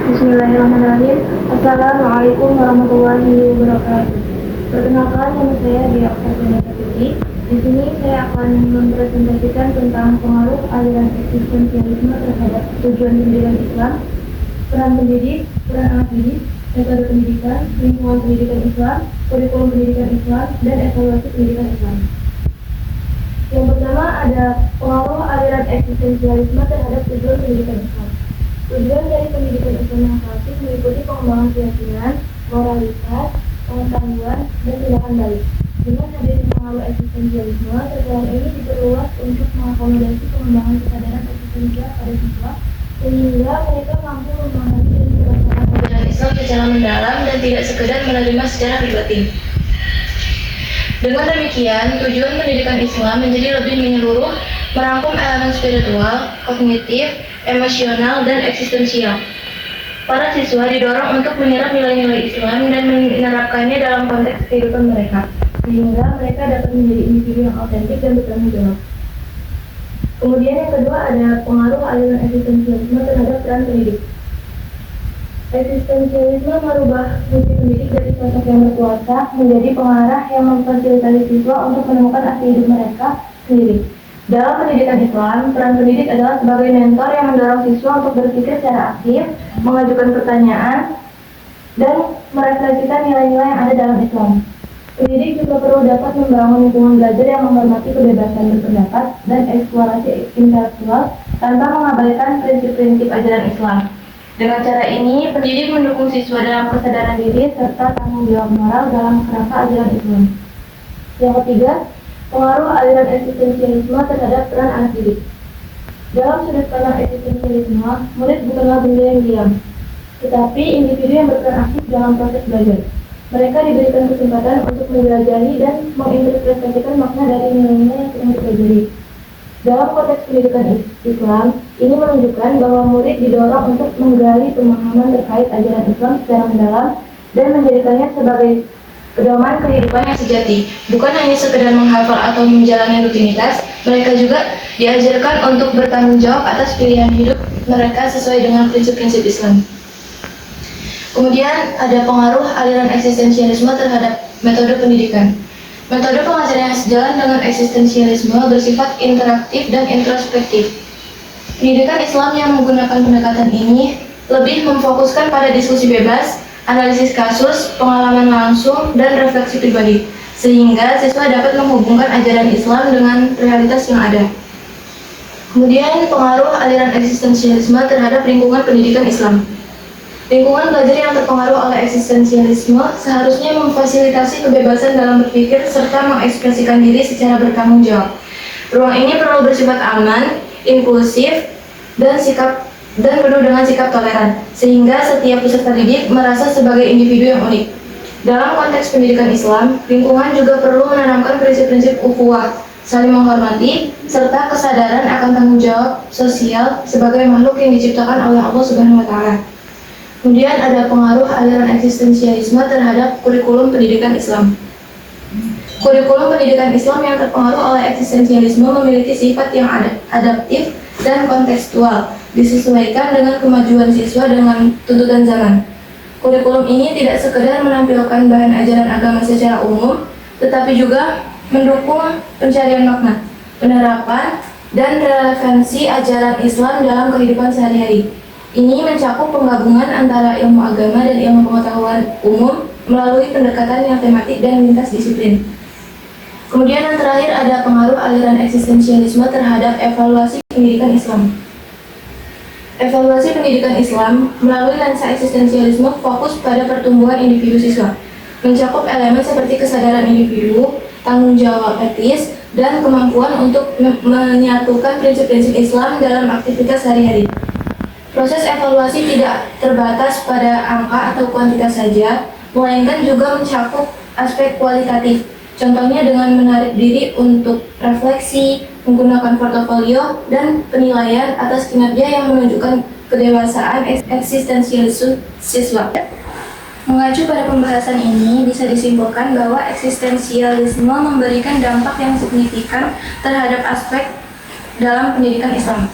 Bismillahirrahmanirrahim. Assalamualaikum warahmatullahi wabarakatuh. Perkenalkan, nama saya Dia Oktaviana Putri. Di sini saya akan mempresentasikan tentang pengaruh aliran eksistensialisme terhadap tujuan pendidikan Islam, peran pendidik, peran anak didik, metode pendidikan, lingkungan pendidikan Islam, kurikulum pendidikan Islam, dan evaluasi pendidikan Islam. Yang pertama ada pengaruh aliran eksistensialisme terhadap tujuan pendidikan Islam. Tujuan dari pendidikan Islam yang klasik meliputi pengembangan keyakinan, moralitas, pengetahuan, dan tindakan baik. Dengan hadirnya pengaruh eksistensialisme, tujuan ini diperluas untuk mengakomodasi pengembangan kesadaran eksistensial pada siswa, sehingga mereka mampu memahami dan merasakan ajaran Islam secara mendalam dan tidak sekedar menerima secara pribadi. Dengan demikian, tujuan pendidikan Islam menjadi lebih menyeluruh, merangkum elemen spiritual, kognitif, emosional, dan eksistensial. Para siswa didorong untuk menyerap nilai-nilai Islam dan menerapkannya dalam konteks kehidupan mereka, sehingga mereka dapat menjadi individu yang autentik dan bertanggung jawab. Kemudian yang kedua ada pengaruh aliran eksistensialisme terhadap peran pendidik. Eksistensialisme merubah fungsi pendidik dari sosok yang berkuasa menjadi pengarah yang memfasilitasi siswa untuk menemukan arti hidup mereka sendiri. Dalam pendidikan Islam, peran pendidik adalah sebagai mentor yang mendorong siswa untuk berpikir secara aktif, mengajukan pertanyaan, dan merefleksikan nilai-nilai yang ada dalam Islam. Pendidik juga perlu dapat membangun lingkungan belajar yang menghormati kebebasan berpendapat dan eksplorasi intelektual tanpa mengabaikan prinsip-prinsip ajaran Islam. Dengan cara ini, pendidik mendukung siswa dalam kesadaran diri serta tanggung jawab moral dalam kerangka ajaran Islam. Yang ketiga, pengaruh aliran eksistensialisme terhadap peran anak didik. Dalam sudut pandang eksistensialisme, murid bukanlah benda yang diam, tetapi individu yang berperan aktif dalam proses belajar. Mereka diberikan kesempatan untuk menjelajahi dan menginterpretasikan makna dari nilai-nilai yang sedang dipelajari. Dalam konteks pendidikan Islam, ini menunjukkan bahwa murid didorong untuk menggali pemahaman terkait ajaran Islam secara mendalam dan menjadikannya sebagai pedoman kehidupan yang sejati. Bukan hanya sekedar menghafal atau menjalani rutinitas, mereka juga diajarkan untuk bertanggung jawab atas pilihan hidup mereka sesuai dengan prinsip-prinsip Islam. Kemudian ada pengaruh aliran eksistensialisme terhadap metode pendidikan. Metode pengajaran yang sejalan dengan eksistensialisme bersifat interaktif dan introspektif. Pendidikan Islam yang menggunakan pendekatan ini lebih memfokuskan pada diskusi bebas, analisis kasus, pengalaman langsung, dan refleksi pribadi, sehingga siswa dapat menghubungkan ajaran Islam dengan realitas yang ada. Kemudian pengaruh aliran eksistensialisme terhadap lingkungan pendidikan Islam. Lingkungan belajar yang terpengaruh oleh eksistensialisme seharusnya memfasilitasi kebebasan dalam berpikir serta mengekspresikan diri secara bertanggung jawab. Ruang ini perlu bersifat aman, inklusif, dan penuh dengan sikap toleran, sehingga setiap peserta didik merasa sebagai individu yang unik. Dalam konteks pendidikan Islam, lingkungan juga perlu menanamkan prinsip-prinsip ukhuwah, saling menghormati, serta kesadaran akan tanggung jawab sosial sebagai makhluk yang diciptakan oleh Allah Subhanahu wa Ta'ala. Kemudian ada pengaruh aliran eksistensialisme terhadap kurikulum pendidikan Islam. Kurikulum pendidikan Islam yang terpengaruh oleh eksistensialisme memiliki sifat yang adaptif dan kontekstual, disesuaikan dengan kemajuan siswa dengan tuntutan zaman. Kurikulum ini tidak sekedar menampilkan bahan ajaran agama secara umum, tetapi juga mendukung pencarian makna, penerapan, dan relevansi ajaran Islam dalam kehidupan sehari-hari. Ini mencakup penggabungan antara ilmu agama dan ilmu pengetahuan umum melalui pendekatan yang tematik dan lintas disiplin. Kemudian yang terakhir ada pengaruh aliran eksistensialisme terhadap evaluasi pendidikan Islam. Evaluasi pendidikan Islam melalui lensa eksistensialisme fokus pada pertumbuhan individu siswa, mencakup elemen seperti kesadaran individu, tanggung jawab etis, dan kemampuan untuk menyatukan prinsip-prinsip Islam dalam aktivitas sehari-hari. Proses evaluasi tidak terbatas pada angka atau kuantitas saja, melainkan juga mencakup aspek kualitatif. Contohnya dengan menarik diri untuk refleksi, menggunakan portofolio, dan penilaian atas kinerja yang menunjukkan kedewasaan eksistensialisme siswa. Mengacu pada pembahasan ini, bisa disimpulkan bahwa eksistensialisme memberikan dampak yang signifikan terhadap aspek dalam pendidikan Islam.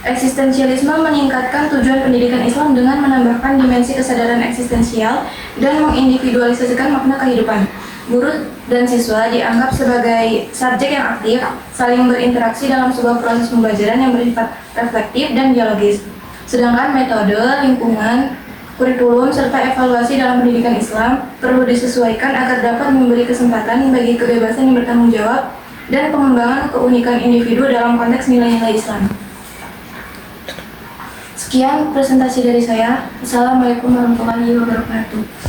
Eksistensialisme meningkatkan tujuan pendidikan Islam dengan menambahkan dimensi kesadaran eksistensial dan mengindividualisasikan makna kehidupan. Guru dan siswa dianggap sebagai subjek yang aktif, saling berinteraksi dalam sebuah proses pembelajaran yang bersifat reflektif dan dialogis. Sedangkan metode, lingkungan, kurikulum, serta evaluasi dalam pendidikan Islam perlu disesuaikan agar dapat memberi kesempatan bagi kebebasan yang bertanggung jawab dan pengembangan keunikan individu dalam konteks nilai-nilai Islam. Sekian presentasi dari saya. Assalamualaikum warahmatullahi wabarakatuh.